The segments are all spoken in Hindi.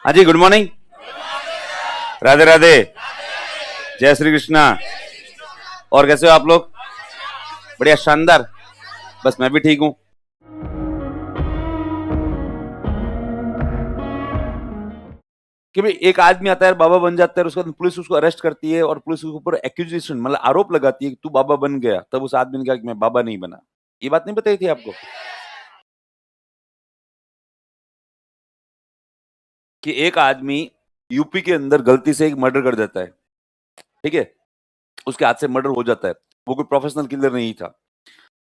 हाँ जी, गुड मॉर्निंग। राधे राधे। जय श्री कृष्णा। और कैसे हो आप लोग? बढ़िया, शानदार। बस मैं भी ठीक हूँ। कि भाई एक आदमी आता है, बाबा बन जाता है, उसके बाद पुलिस उसको अरेस्ट करती है और पुलिस उसके ऊपर एक्यूजेशन मतलब आरोप लगाती है कि तू बाबा बन गया। तब उस आदमी ने कहा कि मैं बाबा नहीं बना। ये बात नहीं बताई थी आपको कि एक आदमी यूपी के अंदर गलती से एक मर्डर कर देता है, ठीक है? उसके हाथ से मर्डर हो जाता है। वो कोई प्रोफेशनल किलर नहीं था।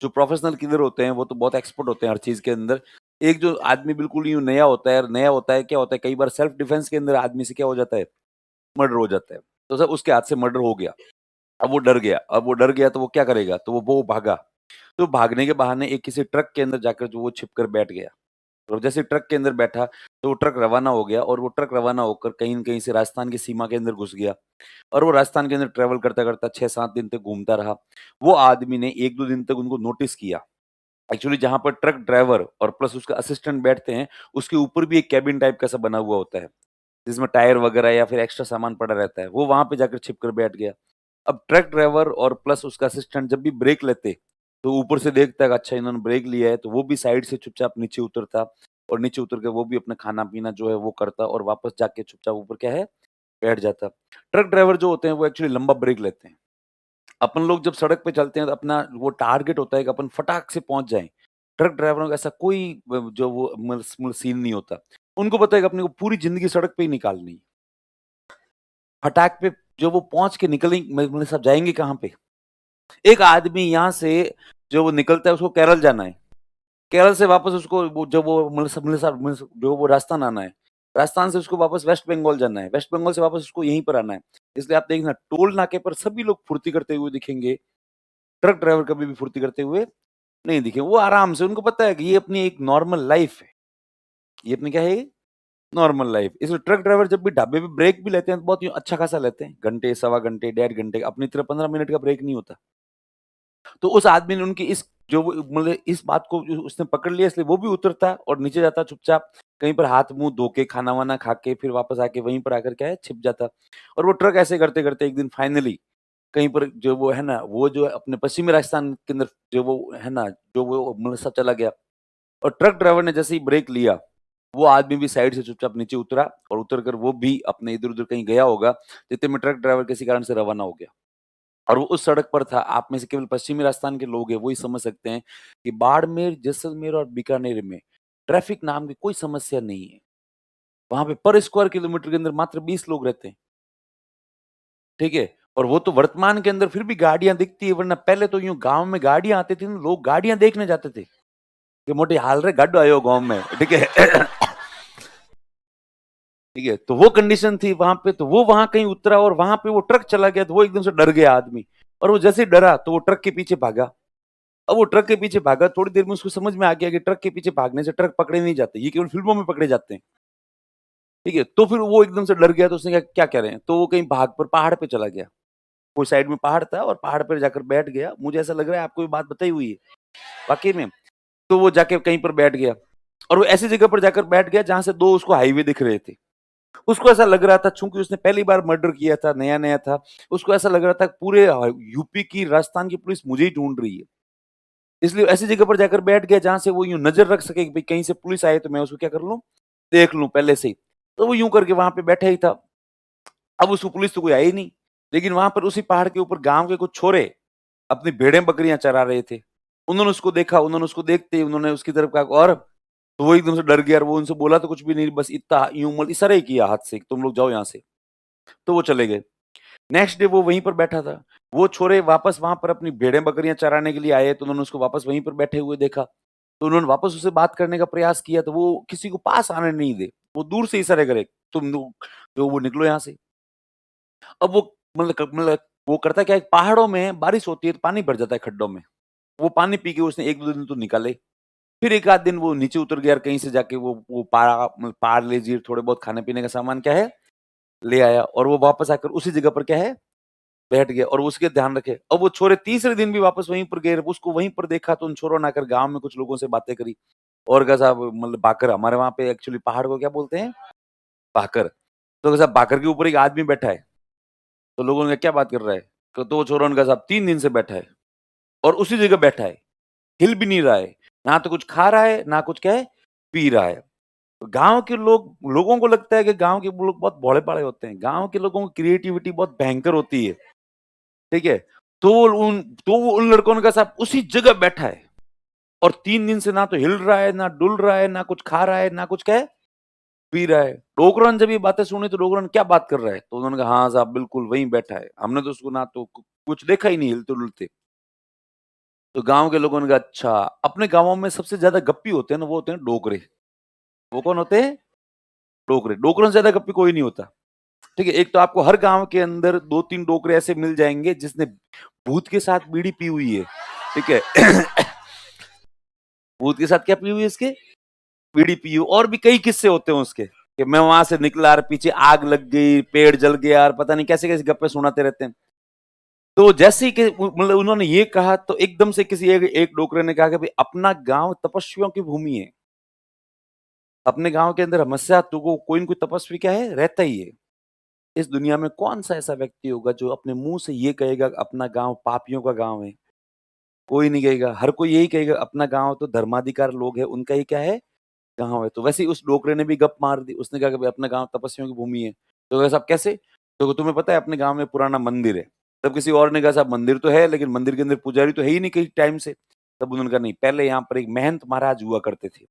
जो प्रोफेशनल किलर होते हैं वो तो बहुत एक्सपर्ट होते हैं हर चीज के अंदर। एक जो आदमी बिल्कुल यूं नया होता है, नया होता है, क्या होता है, कई बार सेल्फ डिफेंस के अंदर आदमी से क्या हो जाता है, मर्डर हो जाता है। तो सर उसके हाथ से मर्डर हो गया। अब वो डर गया। अब वो डर गया तो वो क्या करेगा, तो वो भागा। तो भागने के बहाने एक किसी ट्रक के अंदर जाकर जो वो छिप कर बैठ गया। और जैसे ट्रक के अंदर बैठा तो वो ट्रक रवाना हो गया और वो ट्रक रवाना होकर कहीं न कहीं से राजस्थान की सीमा के अंदर घुस गया। और वो राजस्थान के अंदर ट्रैवल करता-करता 6-7 दिन तक घूमता रहा। वो आदमी ने 1-2 दिन तक उनको नोटिस किया। एक्चुअली जहाँ पर ट्रक ड्राइवर और प्लस उसका असिस्टेंट बैठते हैं, उसके ऊपर भी एक केबिन टाइप का सा बना हुआ होता है, जिसमें टायर वगैरह या फिर एक्स्ट्रा सामान पड़ा रहता है। वो वहाँ पे जाकर छिप कर बैठ गया। अब ट्रक ड्राइवर और प्लस उसका असिस्टेंट जब भी ब्रेक लेते, तो ऊपर से देखता है कि अच्छा इन्होंने ब्रेक लिया है, तो वो भी साइड से चुपचाप नीचे उतरता और नीचे उतर के वो भी अपना खाना-पीना जो है वो करता और वापस जाके चुपचाप ऊपर क्या है, बैठ जाता। ट्रक ड्राइवर जो होते हैं वो एक्चुअली लंबा ब्रेक लेते हैं। अपन लोग जब सड़क पे चलते हैं तो अपना वो टारगेट होता है कि अपन फटाक से पहुँच जाएँ। ट्रक ड्राइवरों का ऐसा कोई जो वो सीन नहीं होता। उनको पता है कि अपने को पूरी ज़िंदगी सड़क पे ही निकालनी है। फटाक पे जो वो पहुँच के निकलें मतलब सब जाएँगे कहाँ पे? एक आदमी यहाँ से जो वो निकलता है उसको केरल जाना है। केरल से वापस उसको वो जो वो जो वो राजस्थान आना है। राजस्थान से उसको वापस वेस्ट बंगाल जाना है। वेस्ट बंगाल से वापस उसको यहीं पर आना है। इसलिए आप देखना टोल नाके पर सभी लोग फुर्ती करते हुए दिखेंगे। ट्रक ड्राइवर कभी भी फुर्ती करते हुए नहीं दिखे। वो आराम से उनको पता है कि ये अपनी एक नॉर्मल लाइफ है। ये अपनी क्या है ये? Normal life. इसलिए ट्रक ड्राइवर जब भी ढाबे पे ब्रेक भी लेते हैं तो बहुत यूँ अच्छा खासा लेते हैं। घंटे, सवा घंटे, डेढ़ घंटे अपनी तरह 15 मिनट का ब्रेक नहीं होता। तो उस आदमी ने उनकी इस जो वो मतलब इस बात को जो उसने पकड़ लिया इसलिए वो भी उतरता और नीचे जाता चुपचाप, कहीं पर हाथ-मुँह धो के, खाना-वाना खा के फिर वापस आके वहीं पर आकर क्या है छिप जाता। और वो ट्रक ऐसे करते-करते एक दिन फाइनली कहीं पर जो वो है ना, वो जो अपने पश्चिमी राजस्थान के अंदर जो वो है ना, जो वो मतलब सब चला गया। और ट्रक ड्राइवर ने जैसे ही ब्रेक लिया, वो आदमी भी साइड से चुपचाप नीचे उतरा और उतर कर वो भी अपने इधर-उधर कहीं गया होगा, जितने में ट्रक ड्राइवर किसी कारण से रवाना हो गया। और वो उस सड़क पर था। आप में से केवल पश्चिमी राजस्थान के लोग हैं, वो ही समझ सकते हैं कि बाड़मेर, जैसलमेर और बीकानेर में ट्रैफिक नाम की कोई समस्या नहीं है। वहाँ पे पर स्क्वायर किलोमीटर के अंदर मात्र 20 लोग रहते हैं, ठीक है? और वो तो वर्तमान के अंदर फिर भी गाड़ियाँ दिखती है, वरना पहले तो यूँ गाँव में गाड़ियाँ आती थी ना, लोग गाड़ियाँ देखने जाते थे, कि मोटे हाल रे गड्ढ आयो गाँव में, ठीक है? ठीक है? तो वो कंडीशन थी वहाँ पे, तो वो वहाँ कहीं उतरा और वहाँ पे वो ट्रक चला गया, तो वो एकदम से डर गया आदमी। और वो जैसे ही डरा, तो वो ट्रक के पीछे भागा। अब वो ट्रक के पीछे भागा, थोड़ी देर में उसको समझ में आ गया कि ट्रक के पीछे भागने से ट्रक पकड़े नहीं जाते, ये केवल फ़िल्मों में पकड़े जाते हैं, ठीक है? तो फिर वो एकदम से डर गया, तो उसने कहा क्या कह रहे हैं? तो वो कहीं भाग पर पहाड़ पे चला गया। कोई साइड में पहाड़ था और पहाड़ पर जाकर बैठ गया। मुझे ऐसा लग रहा है आपको ये बात बताई हुई है, वाक़ई में। तो वो जाके कहीं पर बैठ गया और वो ऐसी जगह पर जाकर बैठ गया जहाँ से 2 उसको हाईवे दिख रहे थे। उसको ऐसा लग रहा था चूँकि उसने पहली बार मर्डर किया था, नया-नया था, उसको ऐसा लग रहा था पूरे यूपी की, राजस्थान की पुलिस मुझे ही ढूँढ रही है। इसलिए ऐसी जगह पर जाकर बैठ गया जहाँ से वो यूँ नज़र रख सके कि भई कहीं से पुलिस आए तो मैं उसको क्या कर लूँ, देख लूँ पहले से ही। तो वो यूँ करके वहाँ पे बैठा ही था। अब उसको पुलिस तो कोई आई नहीं, लेकिन वहाँ पर उसी पहाड़ के ऊपर गाँव के कुछ छोरे अपनी भेड़ें-बकरियाँ चरा रहे थे। उन्होंने उसको देखा, उन्होंने उसको देखते ही उन्होंने उसकी तरफ कहा और? तो वो एकदम से डर गया और वो उनसे बोला तो कुछ भी नहीं, बस इतना यूँ इशारा ही किया हाथ से, तुम लोग जाओ यहाँ से। तो वो चले गए। नेक्स्ट डे वो वहीं पर बैठा था। वो छोरे वापस वहाँ पर अपनी भेड़ें-बकरियाँ चराने के लिए आए, तो उन्होंने उसको वापस वहीं पर बैठे हुए देखा। तो उन्होंने वापस उससे बात करने का प्रयास किया, तो वो किसी को पास आने नहीं दे। वो दूर से इशारे करे, तुम लोग जो वो निकलो यहाँ से। अब वो मतलब वो करता क्या है, पहाड़ों में बारिश होती है तो पानी भर जाता है खड्डों में। वो पानी पी के उसने 1-2 दिन तो निकाले। फिर एक आध दिन वो नीचे उतर गया और कहीं से जाके वो पार्ले जी थोड़े बहुत खाने-पीने का सामान क्या है, ले आया और वो वापस आकर उसी जगह पर क्या है, बैठ गया और उसके ध्यान रखे। अब वो छोरे तीसरे दिन भी वापस वहीं पर गए, उसको वहीं पर देखा तो उन छोरों ने आकर गाँव में कुछ लोगों से बातें करी और कहा साहब मतलब भाकर हमारे वहाँ पे एक्चुअली पहाड़ को क्या बोलते हैं? भाकर। तो साहब भाकर के ऊपर एक आदमी बैठा है। तो लोगों ने कहा क्या बात कर रहा है? तो वो छोरा ने कहा साहब 3 दिन से बैठा है और उसी जगह बैठा है, हिल भी नहीं रहा है, ना तो कुछ खा रहा है, ना कुछ क्या है, पी रहा है। गाँव के लोगों को लगता है कि गाँव के लोग बहुत भोले-भाले होते हैं। गाँव के लोगों की क्रिएटिविटी बहुत भयंकर होती है, ठीक है? तो वो उन लड़कों ने कहा साहब उसी जगह बैठा है और 3 दिन से ना तो हिल रहा है, ना डुल रहा है, ना कुछ खा रहा है, ना कुछ क्या है, पी रहा है। डोगरों ने जब ये बातें सुनी तो डोगरों ने क्या बात कर रहा है? तो उन्होंने कहा हाँ साहब बिल्कुल वहीं बैठा है। हमने तो उसको ना तो कुछ देखा ही नहीं हिलते-डुलते। तो गाँव के लोगों ने कहा अच्छा, अपने गाँवों में सबसे ज़्यादा गप्पी होते हैं ना वो होते हैं डोगरे। वो कौन होते हैं? डोगरे। डोगरों से ज़्यादा गप्पी कोई नहीं होता। ठीक है? एक तो आपको हर गाँव के अंदर 2-3 डोगरे ऐसे मिल जाएँगे जिसने भूत के साथ बीड़ी पी हुई है। ठीक है? भूत के साथ क्या पी हुई है इसके? बीड़ी पी हो और भी कई किस्से होते हैं उसके कि मैं वहां से निकला और पीछे आग लग गई, पेड़ जल गया और पता नहीं कैसे-कैसे गप्पे सुनाते रहते हैं। तो जैसे ही कि मतलब उन्होंने ये कहा तो एकदम से किसी एक डोकरे ने कहा कि भाई अपना गाँव तपस्वियों की भूमि है। अपने गाँव के अंदर हमेशा तो वो कोई न कोई तपस्वी क्या है, रहता ही है। इस दुनिया में कौन-सा ऐसा व्यक्ति होगा जो अपने मुँह से ये कहेगा अपना गाँव पापियों का गाँव है? कोई नहीं कहेगा। हर कोई यही कहेगा अपना गाँव तो धर्माधिकार लोग हैं, उनका ही क्या है, गाँव है। तो वैसे ही उस डोकरे ने भी गप मार दी। उसने कहा कि भाई अपना गाँव तपस्वियों की भूमि है। तो कहा साहब कैसे? तो तुम्हें पता है अपने गाँव में पुराना मंदिर है। तब किसी और ने कहा साहब मंदिर तो है लेकिन मंदिर के अंदर पुजारी तो है ही नहीं कई टाइम से। तब उन्होंने कहा नहीं पहले यहाँ पर एक महंत महाराज हुआ करते थे।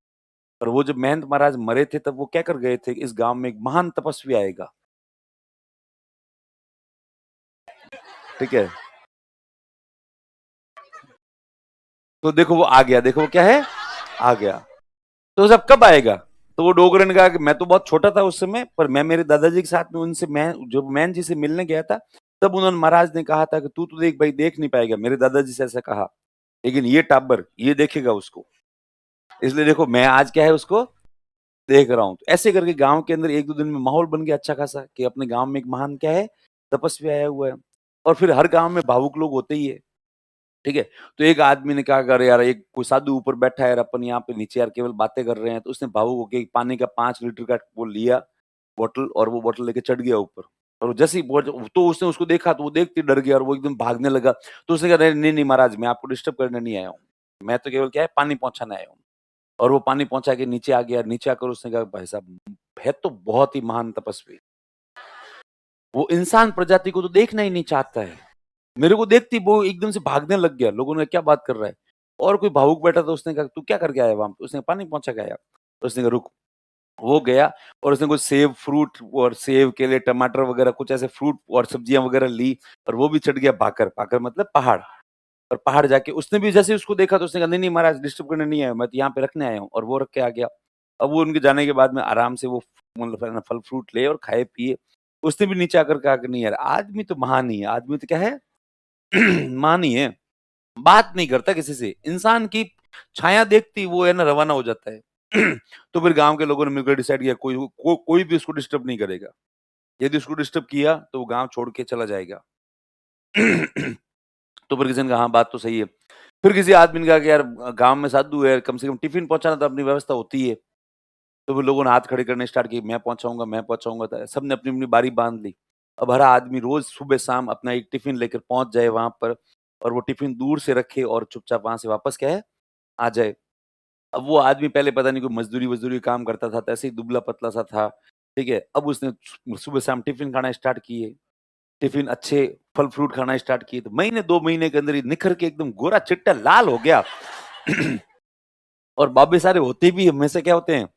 और वो जब महंत महाराज मरे थे तब वो क्या कर गए थे इस गाँव में एक महान तपस्वी आएगा। ठीक है? तो देखो वो आ गया, देखो वो क्या है? आ गया। तो साहब कब आएगा? तो वो डोगरे ने कहा कि मैं तो बहुत छोटा था उस समय पर मैं मेरे दादाजी के साथ में उनसे मैं जब मैन जी से मिलने गया था तब उन्होंने महाराज ने कहा था कि तू तो देख भाई देख नहीं पाएगा मेरे दादाजी से ऐसा कहा लेकिन ये टाबर ये देखेगा उसको इसलिए देखो मैं आज क्या है उसको देख रहा हूँ तो ऐसे करके गांव के अंदर एक दो दिन में माहौल बन गया अच्छा खासा कि अपने गांव में एक महान क्या है तपस्वी आया हुआ है और फिर हर गांव में भावुक लोग होते ही है ठीक है तो एक आदमी ने कहा अरे यार एक कोई साधु ऊपर बैठा है यार अपन यहाँ पे नीचे यार केवल बातें कर रहे हैं तो उसने भावुक होके पानी का 5 लीटर का वो लिया बॉटल और वो बॉटल लेके चढ़ गया ऊपर और जैसे ही तो उसने उसको देखा तो वो देखते ही डर गया और वो एकदम भागने लगा तो उसने कहा नहीं नहीं महाराज मैं आपको डिस्टर्ब करने नहीं आया हूँ मैं तो केवल क्या है पानी पहुंचाने आया हूँ और वो पानी पहुंचा के नीचे आ गया नीचे आकर उसने कहा भाई साहब है तो बहुत ही महान तपस्वी वो इंसान प्रजाति को तो देखना ही नहीं चाहता है मेरे को देखती वो एकदम से भागने लग गया लोगों ने क्या बात कर रहा है और कोई भावुक बैठा तो उसने कहा तू क्या करके आया वहां पे उसने पानी पहुंचा के आया तो उसने कहा रुक वो गया और उसने कुछ सेब फ्रूट और सेब केले टमाटर वगैरह कुछ ऐसे फ्रूट और सब्जियां वगैरह ली और वो भी चढ़ गया भाकर भाकर मतलब पहाड़ और पहाड़ जाके उसने भी जैसे उसको देखा तो उसने कहा नहीं नहीं महाराज डिस्टर्ब करने नहीं आया मैं तो यहाँ पे रखने आया हूँ और वो रख के आ गया अब वो उनके जाने के बाद में आराम से वो मतलब है ना फल फ्रूट ले और खाए पिए उसने भी नीचे आकर कहा कि नहीं यार आदमी तो महान ही है आदमी तो क्या है महान ही है बात नहीं करता किसी से इंसान की छाया देखती वो है ना रवाना हो जाता है तो फिर गांव के लोगों ने मिलकर डिसाइड किया कोई भी उसको डिस्टर्ब नहीं करेगा यदि उसको डिस्टर्ब किया तो वो गांव छोड़ के चला जाएगा तो फिर किसी ने कहा हाँ बात तो सही है फिर किसी आदमी ने कहा कि यार गांव में साधु है कम से कम टिफिन पहुंचाना तो अपनी व्यवस्था होती है तो फिर लोगों ने हाथ खड़े करने स्टार्ट किए मैं पहुंचाऊंगा तो सबने अपनी अपनी बारी बांध ली अब हर आदमी रोज सुबह शाम अपना एक टिफिन लेकर पहुंच जाए वहां पर और वो टिफिन दूर से रखे और चुपचाप वहां से वापस क्या है आ जाए अब वो आदमी पहले पता नहीं कोई मजदूरी वजदूरी काम करता था तो ऐसे ही दुबला पतला सा था ठीक है अब उसने सुबह शाम टिफिन खाना स्टार्ट किए टिफिन अच्छे फल फ्रूट खाना स्टार्ट किए तो महीने 2 महीने के अंदर ही निखर के एकदम गोरा चिट्टा लाल हो गया और बाबे सारे होते भी हमेशा क्या होते हैं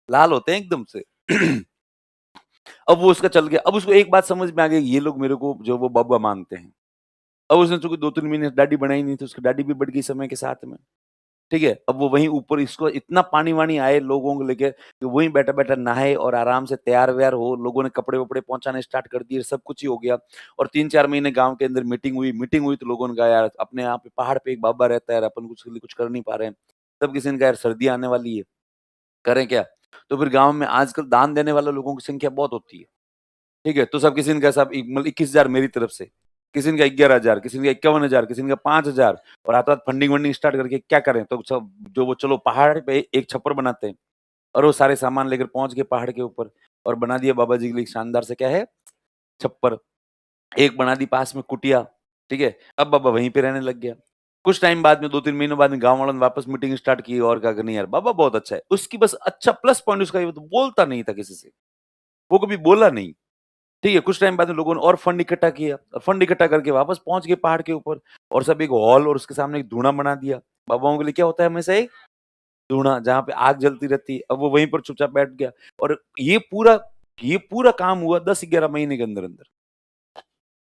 लाल होते हैं एकदम से अब वो उसका चल गया अब उसको एक बात समझ में आ गई ये लोग मेरे को जो वो बाबा मानते हैं अब उसने चूंकि 2-3 महीने दाढ़ी बनाई नहीं थी उसकी दाढ़ी भी बढ़ गई समय के साथ में ठीक है अब वो वहीं ऊपर इसको इतना पानी वानी आए लोगों को लेके कि वहीं बैठा बैठा नहाए और आराम से तैयार व्यार हो लोगों ने कपड़े वपड़े पहुंचाने स्टार्ट कर दिए सब कुछ ही हो गया और 3-4 महीने गांव के अंदर मीटिंग हुई तो लोगों ने कहा यार अपने यहाँ पे पहाड़ पे एक बाबा रहता है यार अपन कुछ कर नहीं पा रहे हैं तब किसी ने कहा यार सर्दी आने वाली है करें क्या तो फिर गांव में आजकल दान देने वाले लोगों की संख्या बहुत होती है ठीक है तो सब किसी ने कहा साहब मतलब 21,000 मेरी तरफ से किसी ने कहा 11,000 किसी ने कहा 51,000 किसी ने कहा 5,000 और हाथ हाथ फंडिंग वंडिंग स्टार्ट करके क्या करें तो सब जो वो चलो पहाड़ पे एक छप्पर बनाते हैं और वो सारे सामान लेकर पहुंच गए पहाड़ के ऊपर और बना दिया बाबा जी के लिए एक शानदार से क्या है, छप्पर। एक बना दी पास में कुटिया, ठीक है? अब बाबा वहीं पे रहने लग गया। कुछ टाइम बाद में 2-3 महीनों बाद में गाँव वालों ने वापस मीटिंग स्टार्ट की और कहा कि नहीं यार बाबा बहुत अच्छा है। उसकी बस अच्छा प्लस पॉइंट उसका ये तो बोलता नहीं था किसी से। वो कभी बोला नहीं। ठीक है, कुछ टाइम बाद में लोगों ने और फंड इकट्ठा किया और फंड इकट्ठा करके वापस पहुँच गए पहाड़ के ऊपर और सब एक हॉल और उसके सामने एक धूणा बना दिया। बाबाओं के लिए क्या होता है हमेशा एक धूणा जहाँ पे आग जलती रहती है। अब वो वहीं पर चुपचाप बैठ गया और ये पूरा काम हुआ 10-11 महीने के अंदर-अंदर।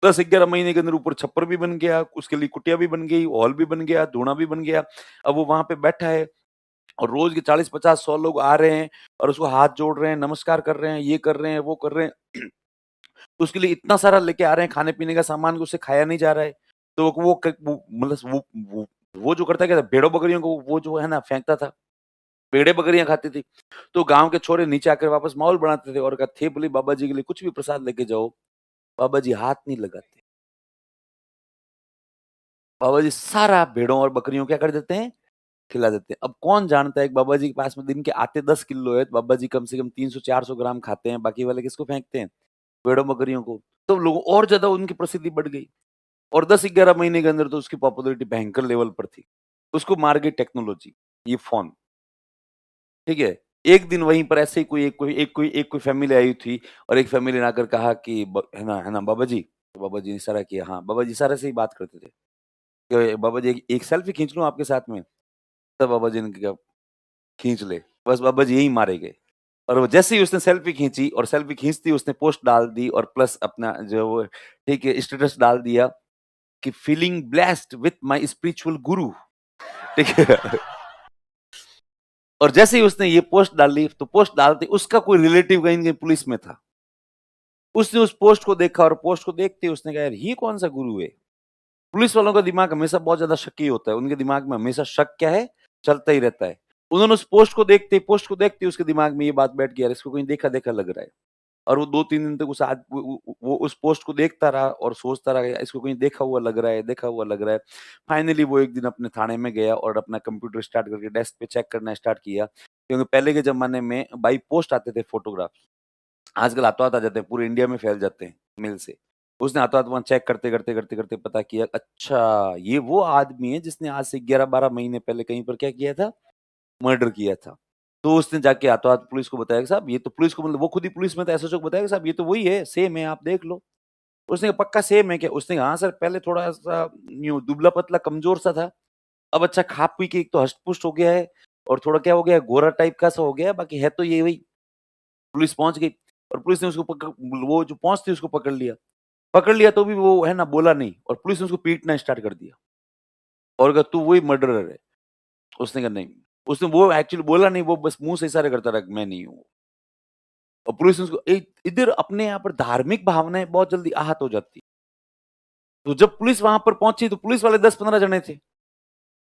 10-11 महीने के अंदर ऊपर छप्पर भी बन गया, उसके लिए कुटिया भी बन गई, हॉल भी बन गया, धूणा भी बन गया। अब वो वहाँ पे बैठा है और रोज़ के 40-50-100 लोग आ रहे हैं और उसको हाथ जोड़ रहे हैं, नमस्कार कर रहे हैं, ये कर रहे हैं, वो कर रहे हैं। उसके लिए इतना सारा लेके आ रहे हैं खाने-पीने का सामान कि उससे खाया नहीं जा रहा है। तो वो मतलब वो जो करता क्या था भेड़ों-बकरियों को वो जो है ना फेंकता था। भेड़ें-बकरियाँ खाती थी। तो गाँव के छोरे नीचे आकर वापस माहौल बनाते थे और कहा थे बोले बाबा जी के लिए कुछ भी प्रसाद लेके जाओ, बाबा जी हाथ नहीं लगाते। बाबा जी सारा भेड़ों और बकरियों को क्या कर देते हैं? खिला देते हैं। अब कौन जानता है कि बाबा जी के पास में दिन के आते 10 किलो है, तो बाबा जी कम से कम 300-400 ग्राम खाते हैं, बाकी वाले किसको फेंकते हैं? भेड़ों-बकरियों को। तो लोगों और ज़्यादा उनकी प्रसिद्धि बढ़ गई और 10-11 महीने के अंदर तो उसकी पॉपुलैरिटी भयंकर लेवल पर थी। उसको मार गई टेक्नोलॉजी, ये फ़ोन, ठीक है? एक दिन वहीं पर ऐसे ही कोई फैमिली आई थी और एक फैमिली ने आकर कहा कि है ना बाबा जी? तो बाबा जी ने इशारा किया, हाँ, बाबा जी इशारे से ही बात करते थे। कि बाबा जी एक सेल्फी खींच लूँ आपके साथ में? तब बाबा जी ने कहा खींच ले। बस बाबा जी यहीं मारे गए। और वो जैसे ही उसने सेल्फी खींची और सेल्फी खींचते ही उसने पोस्ट डाल दी और प्लस अपना जो वो ठीक है स्टेटस डाल दिया कि feeling blessed with my spiritual गुरु, ठीक है? और जैसे ही उसने ये पोस्ट डाली तो पोस्ट डालते उसका कोई रिलेटिव कहीं न कहीं पुलिस में था। उसने उस पोस्ट को देखा और पोस्ट को देखते ही उसने कहा यार ये कौन-सा गुरु है? पुलिस वालों का दिमाग हमेशा बहुत ज़्यादा शकी होता है। उनके दिमाग में हमेशा शक क्या है? चलता ही रहता है। उन्होंने उस पोस्ट को देखते ही उसके दिमाग में ये बात बैठ गई यार इसको कहीं देखा-देखा लग रहा है। और वो 2-3 दिन तक उस आद वो उस पोस्ट को देखता रहा और सोचता रहा यार इसको कहीं देखा हुआ लग रहा है, देखा हुआ लग रहा है। फाइनली वो एक दिन अपने थाने में गया और अपना कंप्यूटर स्टार्ट करके डेस्क पे चेक करना स्टार्ट किया। क्योंकि पहले के ज़माने में बाय पोस्ट आते थे फोटोग्राफ। आजकल हाथों-हाथ आ जाते हैं, पूरे इंडिया में फैल जाते हैं मेल से। उसने हाथों-हाथ वहाँ चेक करते-करते पता किया, अच्छा ये वो आदमी है जिसने आज से 11-12 महीने पहले कहीं पर क्या किया था? मर्डर किया था। तो उसने जाके हाथों-हाथ पुलिस को बताया कि साहब ये तो पुलिस को मतलब वो खुद ही पुलिस में था एसएचओ को बताया कि साहब ये तो वही है, सेम है आप देख लो। उसने कहा पक्का सेम है क्या? उसने कहा हाँ सर पहले थोड़ा-सा यूँ दुबला-पतला कमज़ोर-सा था। अब अच्छा खा-पी के एक तो हष्ट-पुष्ट हो गया है और थोड़ा क्या हो गया है गोरा टाइप का सा हो गया है, बाकी है तो ये वही। पुलिस पहुँच गई और पुलिस ने उसको वो जो पहुँचते ही उसको पकड़ लिया। पकड़ लिया तो भी वो है ना बोला नहीं और पुलिस ने उसको पीटना स्टार्ट कर दिया और कहा तू वही मर्डरर है। उसने कहा नहीं। उसने वो एक्चुअली बोला नहीं, वो बस मुँह से इशारे करता रहा कि मैं नहीं हूँ। और पुलिस ने उसको इधर अपने यहाँ पर धार्मिक भावनाएँ बहुत जल्दी आहत हो जाती हैं। तो जब पुलिस वहाँ पर पहुँची तो पुलिस वाले 10-15 जने थे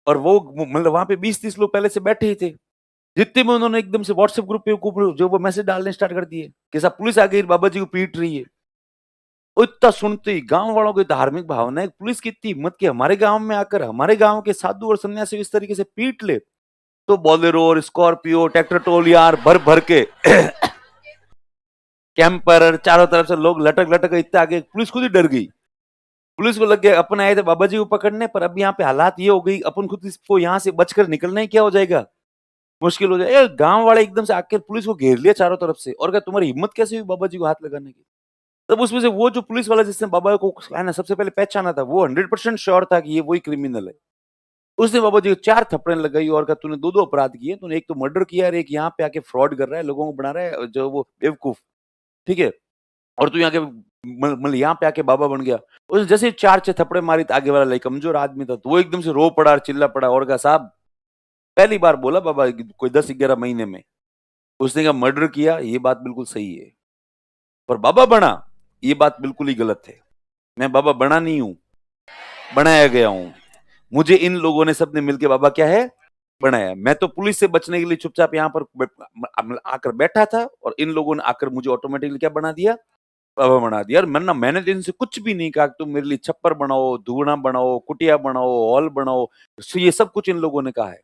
और वो मतलब वहाँ पे 20-30 लोग पहले से बैठे ही थे। जितने में उन्होंने एकदम से व्हाट्सएप ग्रुप पे ऊपर जो वो मैसेज डालने स्टार्ट कर दिए कि साहब पुलिस आ गई बाबा जी को पीट रही है। वो इतना सुनते ही गाँव वालों की धार्मिक भावनाएँ पुलिस की इतनी हिम्मत कि हमारे गाँव में आकर हमारे गाँव के साधु और सन्यासी इस तरीके से पीट ले, तो बोलेरो और स्कॉर्पियो, ट्रैक्टर ट्रॉलियाँ भर-भर के कैंपर चारों तरफ से लोग लटक-लटक के इतने आगे पुलिस खुद ही डर गई। पुलिस को लग गया अपन आए थे बाबा जी को पकड़ने पर अब यहाँ पे हालात ये हो गई अपन खुद इसको यहाँ से बचकर निकलना ही क्या हो जाएगा? मुश्किल हो जाएगा। गाँव वाले एकदम से आके पुलिस को घेर लिया चारों तरफ से और कहा तुम्हारी हिम्मत कैसे हुई बाबा जी को हाथ लगाने की? तब उसमें से वो जो पुलिस वाला जिसने बाबा को है ना सबसे पहले पहचाना था वो 100% श्योर था कि ये वही क्रिमिनल है। उसने बाबा जी को 4 थप्पड़ें लगाई और कहा तूने 2-2 अपराध किए, तूने एक तो मर्डर किया और एक यहाँ पे आके फ्रॉड कर रहा है, लोगों को बना रहा है जो वो बेवकूफ, ठीक है? और तू यहाँ के मतलब यहाँ पे आके बाबा बन गया। उसने जैसे ही 4-6 थप्पड़े मारी तो आगे वाला लाइक कमज़ोर आदमी था, तो वो एकदम से रो पड़ा और चिल्ला पड़ा और कहा साहब पहली बार बोला बाबा कोई 10-11 महीने में। उसने कहा मर्डर किया, ये बात बिल्कुल सही है। पर बाबा बना, ये बात बिल्कुल ही गलत है। मैं बाबा बना नहीं हूँ, बनाया गया हूँ। मुझे इन लोगों ने सबने मिलके बाबा क्या है? बनाया। मैं तो पुलिस से बचने के लिए चुपचाप यहाँ पर आकर बैठा था और इन लोगों ने आकर मुझे ऑटोमैटिकली क्या बना दिया? बाबा बना दिया और मैंने तो इनसे कुछ भी नहीं कहा कि तुम मेरे लिए छप्पर बनाओ, धूना बनाओ, कुटिया बनाओ, हॉल बनाओ। ये सब कुछ इन लोगों ने कहा है।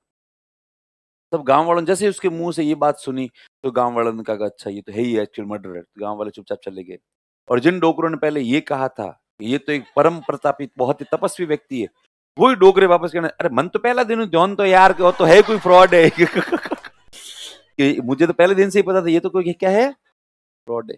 तब गाँव वालों ने जैसे ही उसके मुँह से ये बात सुनी, तो गाँव वालों ने कहा अच्छा ये तो है ही एक्चुअल मर्डरर। गाँव वाले चुपचाप चले गए। और जिन डोगरों ने पहले ये कहा था, ये तो एक परम प्रतापी बहुत ही तपस्वी व्यक्ति है, वही डोगरे वापस कहने अरे मन तो पहला दिन जॉन तो यार वो तो है कोई फ्रॉड है। कि मुझे तो पहले दिन से ही पता था ये तो कोई क्या है फ्रॉड है।